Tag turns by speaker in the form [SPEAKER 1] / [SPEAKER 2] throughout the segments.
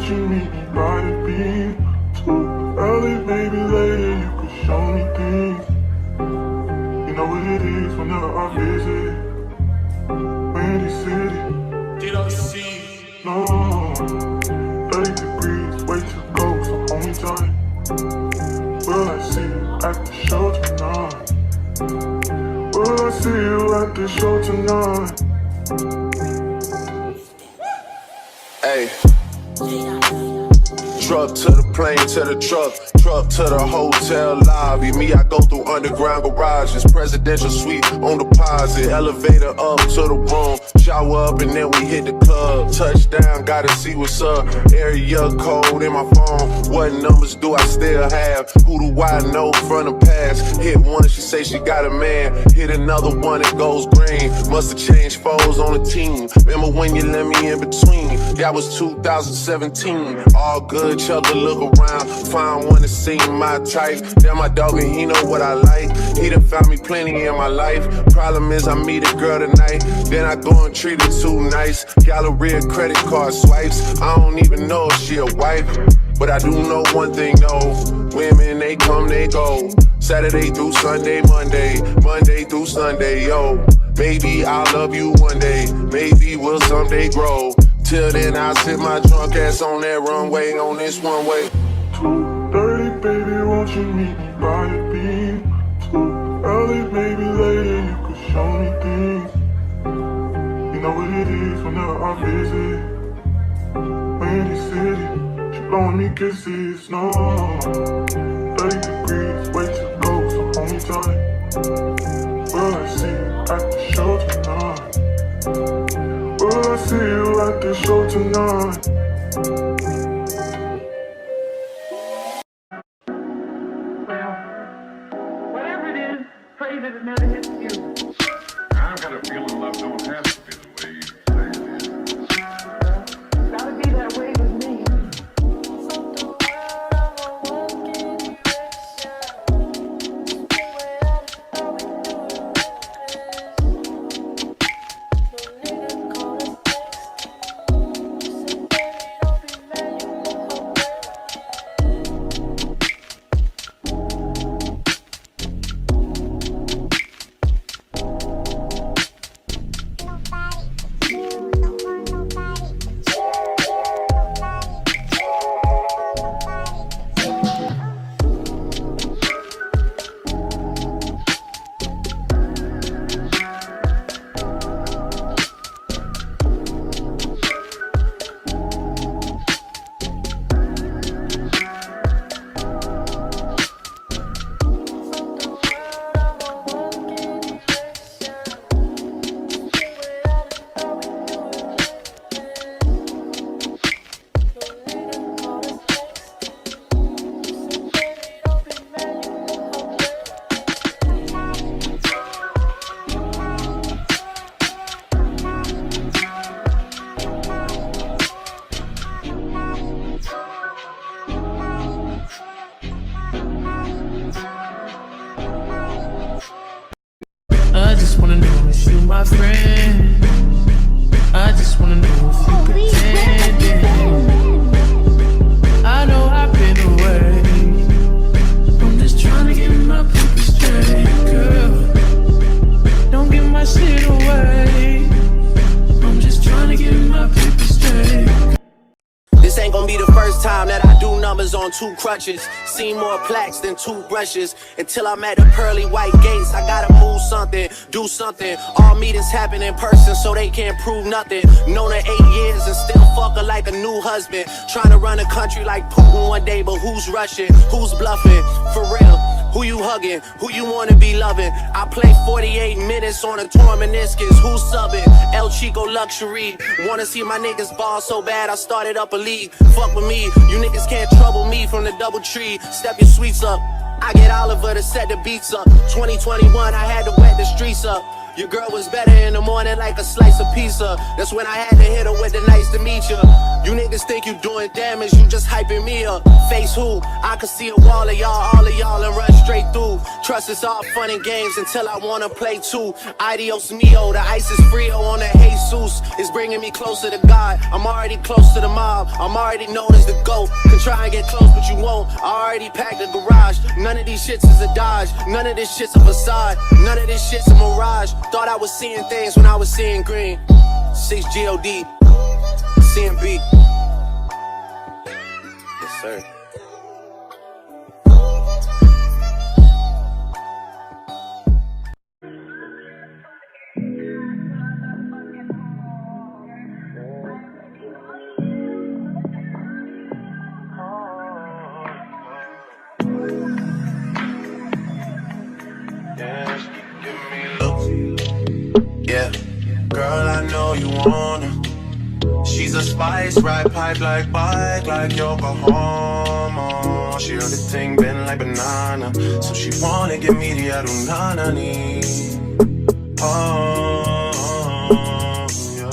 [SPEAKER 1] you meet me by the beam? Too early, maybe later you could show me things. You know what it is whenever I visit Windy City. No, 30 degrees, way to go, so hold me tight. Will I see you at the show tonight? Will I see you at the show tonight?
[SPEAKER 2] Hey, truck to the plane, to the truck to the hotel lobby. Me, I go through underground garages, presidential suite on deposit, elevator up to the room, shower up and then we hit the club. Touchdown, gotta see what's up. Area code in my phone. What numbers do I still have? Who do I know from the past? Hit one, she say she got a man. Hit another one, it goes green. Must've changed foes on the team. Remember when you let me in between? That was 2017. All good, chug a look around. Find one that seem my type. Damn, my dog and he know what I like. He done found me plenty in my life. Problem is I meet a girl tonight, then I go and treat her too nice. Galleria credit card swipes. I don't even know if she a wife, but I do know one thing though. Women, they come, they go. Saturday through Sunday, Monday through Sunday, yo. Maybe I'll love you one day, maybe we'll someday grow. Till then I'll sit my drunk ass on that runway, on this one way.
[SPEAKER 1] 2:30, baby, won't you meet me by the beam? Too early, maybe later you could show me things. You know what it is whenever I visit Windy City. She blowing me kisses, no. 30 degrees, way to go, so hold me tight. Will I see you at the show tonight? Will I see you at the show tonight?
[SPEAKER 3] Well, whatever it is, pray that it never hits you.
[SPEAKER 4] I've got a feeling love don't have to be the way you say it is.
[SPEAKER 3] Well, it's gotta be that way with me.
[SPEAKER 5] I just wanna know if you my friend. I just wanna know if you pretending. I know I've been away. I'm just trying to get my paper straight, girl. Don't give my shit away. I'm just trying to get my paper straight.
[SPEAKER 6] This ain't gonna be the first time that I do numbers on two crutches. Seen more plaques than toothbrushes. Until I'm at the pearly white gates, I gotta move something, do something. All meetings happen in person, so they can't prove nothing. Known her 8 years and still fuck her like a new husband. Trying to run a country like Putin one day, but who's rushing? Who's bluffing? For real, who you hugging? Who you wanna be loving? I play 48 minutes on a torn meniscus. Who's subbing? El Chico Luxury. Wanna see my niggas ball so bad I started up a league. Fuck with me, you niggas can't trouble me from the double tree. Step your sweets up, I get Oliver to set the beats up. 2021, I had to wet the streets up. Your girl was better in the morning like a slice of pizza. That's when I had to hit her with the nice to meet ya. You niggas think you doing damage, you just hyping me up. Face who? I could see a wall of y'all, all of y'all, and run straight through. Trust is all fun and games until I wanna play too. Adios mio, the ice is frio on the Jesus. It's bringing me closer to God. I'm already close to the mob. I'm already known as the GOAT. Can try and get close, but you won't. I already packed the garage. None of these shits is a Dodge. None of this shit's a facade. None of this shit's a mirage. Thought I was seeing things when I was seeing green. 6 GOD, CMB. Yes, sir.
[SPEAKER 7] Yeah, girl, I know you wanna. She's a spice, ride pipe like bike, like Yokohama. She heard the thing bend like banana, so she wanna give me the adunanani. Oh, yeah.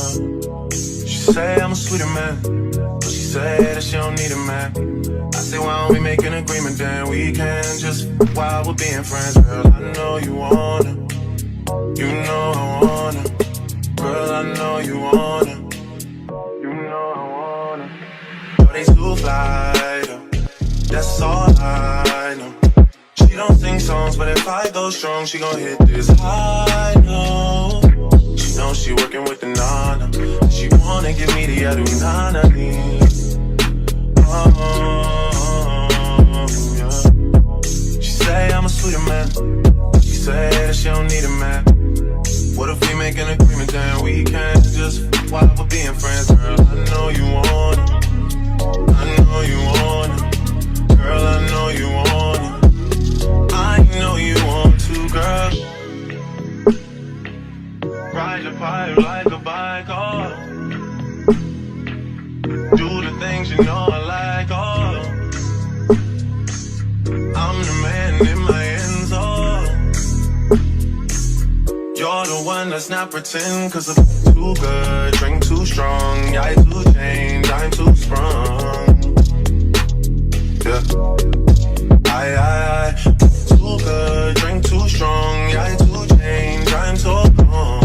[SPEAKER 7] She say I'm a sweeter man, but she say that she don't need a man. I say, why don't we make an agreement, then we can just while we're being friends. Girl, I know you wanna. You know I wanna, girl, I know you wanna. You know I wanna. But they too fly, though. That's all I know. She don't sing songs, but if I go strong, she gon' hit this high note. She knows she working with the nana. She wanna give me the adunanani. Oh, yeah. She say I'm a sweeter man. She say that she don't need a man. What if we make an agreement, then we can just while we're being friends. Girl, I know you wanna. I know you wanna. Girl, I know you wanna. I know you want to, girl. Ride the pipe like a bike, oh. Do the things you know I like, oh. I'm the man in my ends, oh. You're the one that's not pretend, cause I'm too good, drink too strong. Yeah, I too change, I'm too sprung. Yeah. I too good, drink too strong. Yeah, I too change, I'm so gone.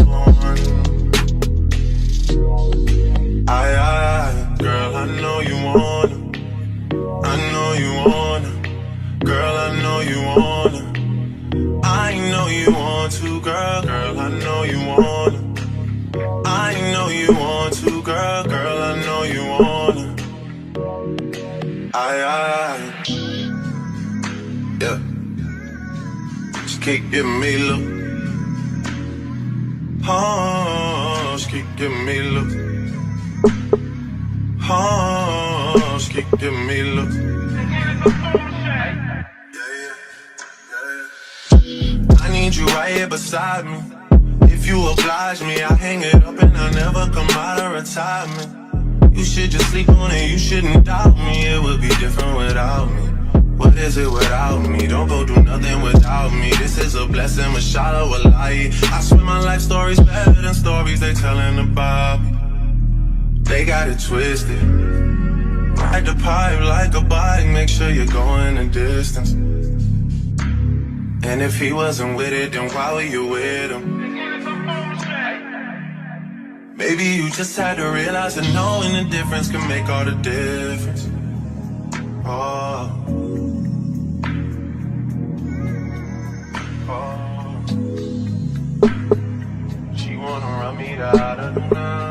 [SPEAKER 7] Girl, I know you wanna. I know you wanna. Girl, I know you wanna. I know you want to, girl, girl, I know you wanna. I know you want to, girl, girl, I know you wanna. Yeah. She keep giving me look. Oh, she keep giving me look. Oh, she keep giving me look. I need you right here beside me. If you oblige me, I hang it up and I never come out of retirement. You should just sleep on it, you shouldn't doubt me. It would be different without me. What is it without me? Don't go do nothing without me. This is a blessing, mashallah, wallahi. I swear my life story's better than stories they telling about me. They got it twisted. Ride the pipe like a bike, make sure you're going the distance. And if he wasn't with it, then why were you with him? Maybe you just had to realize that knowing the difference can make all the difference. Oh. She wanna run me out of the nana.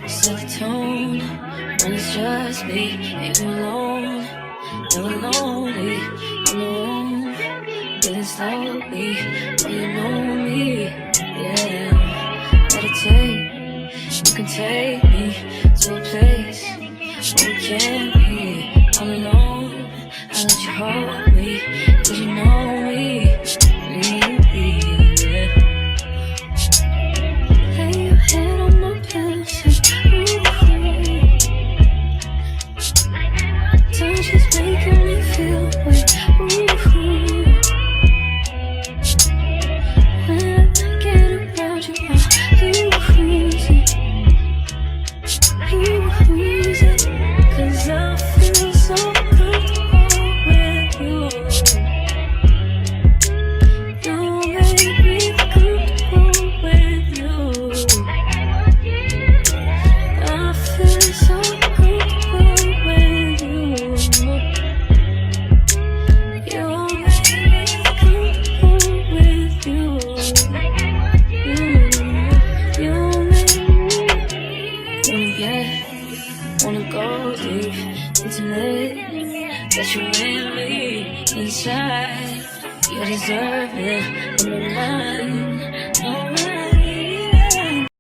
[SPEAKER 5] set the tone when it's just me and you alone. Never lonely in the room, getting slowly when you know me. Yeah, meditate. You can take me to a place where we can't be all alone. I let you hold me, 'cause you know me. Yeah. Lay your head on my pillow, touch is making me feel weird. When I get around you, I lose it. 'Cause I feel so comfortable with you. You make me comfortable with you. I feel so comfortable with you. You make me comfortable with you. You make me wanna go deep, intimate, that you in me inside. You deserve it, I'm mine.